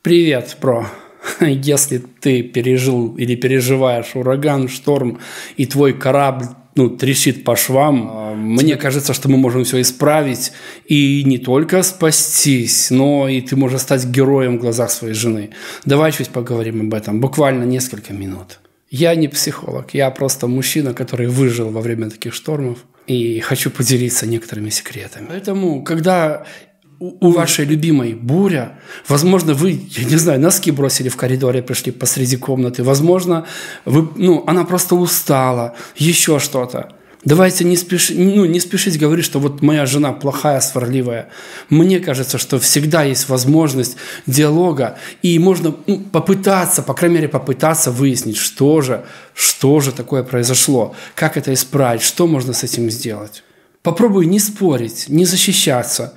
Привет, бро. Если ты пережил или переживаешь ураган, шторм, и твой корабль трещит по швам, мне кажется, что мы можем все исправить и не только спастись, но и ты можешь стать героем в глазах своей жены. Давай чуть поговорим об этом, буквально несколько минут. Я не психолог, я просто мужчина, который выжил во время таких штормов, и хочу поделиться некоторыми секретами. Поэтому, когда у вашей любимой буря, возможно, вы, я не знаю, носки бросили в коридоре, пришли посреди комнаты, возможно, она просто устала, еще что-то. Давайте не спешить говорить, что вот моя жена плохая, сварливая. Мне кажется, что всегда есть возможность диалога, и можно попытаться, по крайней мере, попытаться выяснить, что же такое произошло, как это исправить, что можно с этим сделать. Попробуй не спорить, не защищаться,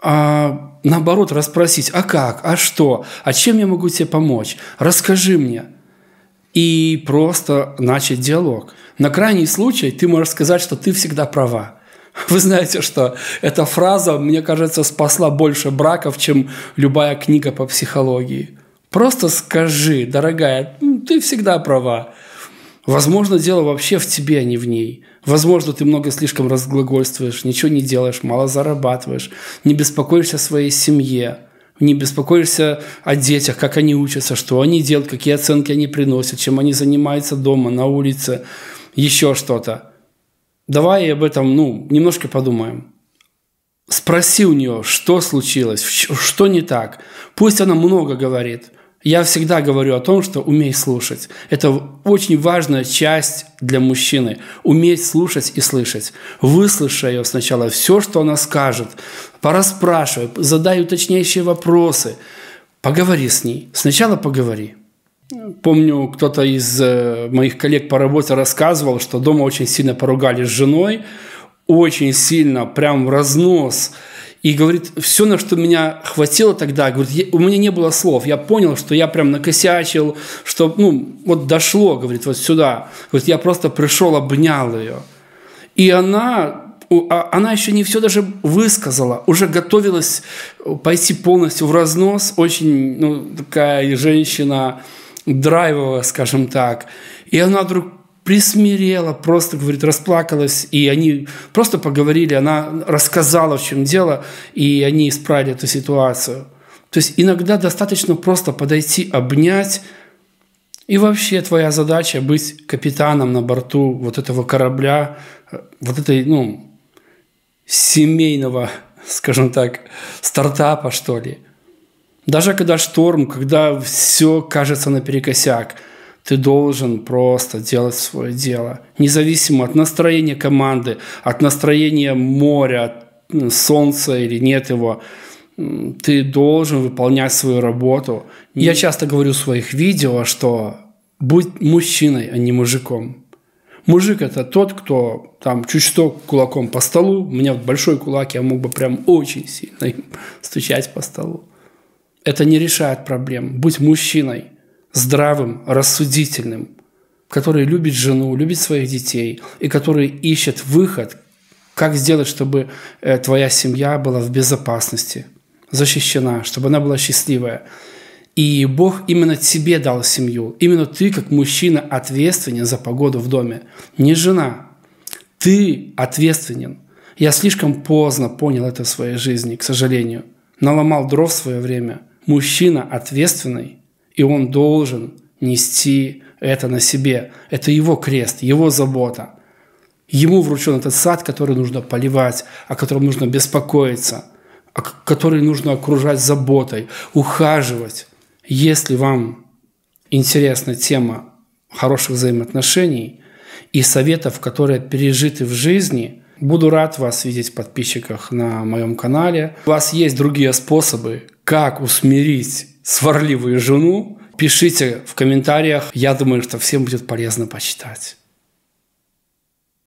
а наоборот расспросить, а как, а что, а чем я могу тебе помочь, расскажи мне. И просто начать диалог. На крайний случай ты можешь сказать, что ты всегда права. Вы знаете, что эта фраза, мне кажется, спасла больше браков, чем любая книга по психологии. Просто скажи, дорогая, ты всегда права. Возможно, дело вообще в тебе, а не в ней. Возможно, ты много слишком разглагольствуешь, ничего не делаешь, мало зарабатываешь, не беспокоишься о своей семье, не беспокоишься о детях, как они учатся, что они делают, какие оценки они приносят, чем они занимаются дома, на улице, еще что-то. Давай об этом, немножко подумаем. Спроси у нее, что случилось, что не так. Пусть она много говорит. Я всегда говорю о том, что умей слушать. Это очень важная часть для мужчины. Уметь слушать и слышать. Выслушай ее сначала, все, что она скажет. Порасспрашивай, задай уточняющие вопросы. Поговори с ней. Сначала поговори. Помню, кто-то из моих коллег по работе рассказывал, что дома очень сильно поругались с женой. Очень сильно, прям в разнос. И говорит, все, на что меня хватило тогда, говорит, у меня не было слов. Я понял, что я прям накосячил, что, дошло, говорит, вот сюда. Говорит, я просто пришел, обнял ее. И она еще не все даже высказала, уже готовилась пойти полностью в разнос. Очень, такая женщина драйвовая, скажем так. И она вдруг присмирела, просто, говорит, расплакалась, и они просто поговорили, она рассказала, в чем дело, и они исправили эту ситуацию. То есть иногда достаточно просто подойти, обнять, и вообще твоя задача быть капитаном на борту вот этого корабля, вот этой, семейного, скажем так, стартапа, что ли. Даже когда шторм, когда все кажется наперекосяк, ты должен просто делать свое дело. Независимо от настроения команды, от настроения моря, солнца или нет его, ты должен выполнять свою работу. Я часто говорю в своих видео, что будь мужчиной, а не мужиком. Мужик – это тот, кто чуть что кулаком по столу. У меня большой кулак, я мог бы прям очень сильно им стучать по столу. Это не решает проблем. Будь мужчиной. Здравым, рассудительным, который любит жену, любит своих детей и который ищет выход, как сделать, чтобы твоя семья была в безопасности, защищена, чтобы она была счастливая. И Бог именно тебе дал семью. Именно ты, как мужчина, ответственен за погоду в доме. Не жена. Ты ответственен. Я слишком поздно понял это в своей жизни, к сожалению. Наломал дров в свое время. Мужчина ответственный. И он должен нести это на себе. Это его крест, его забота. Ему вручен этот сад, который нужно поливать, о котором нужно беспокоиться, который нужно окружать заботой, ухаживать. Если вам интересна тема хороших взаимоотношений и советов, которые пережиты в жизни, буду рад вас видеть в подписчиках на моем канале. У вас есть другие способы, как усмирить сварливую жену. Пишите в комментариях. Я думаю, что всем будет полезно почитать.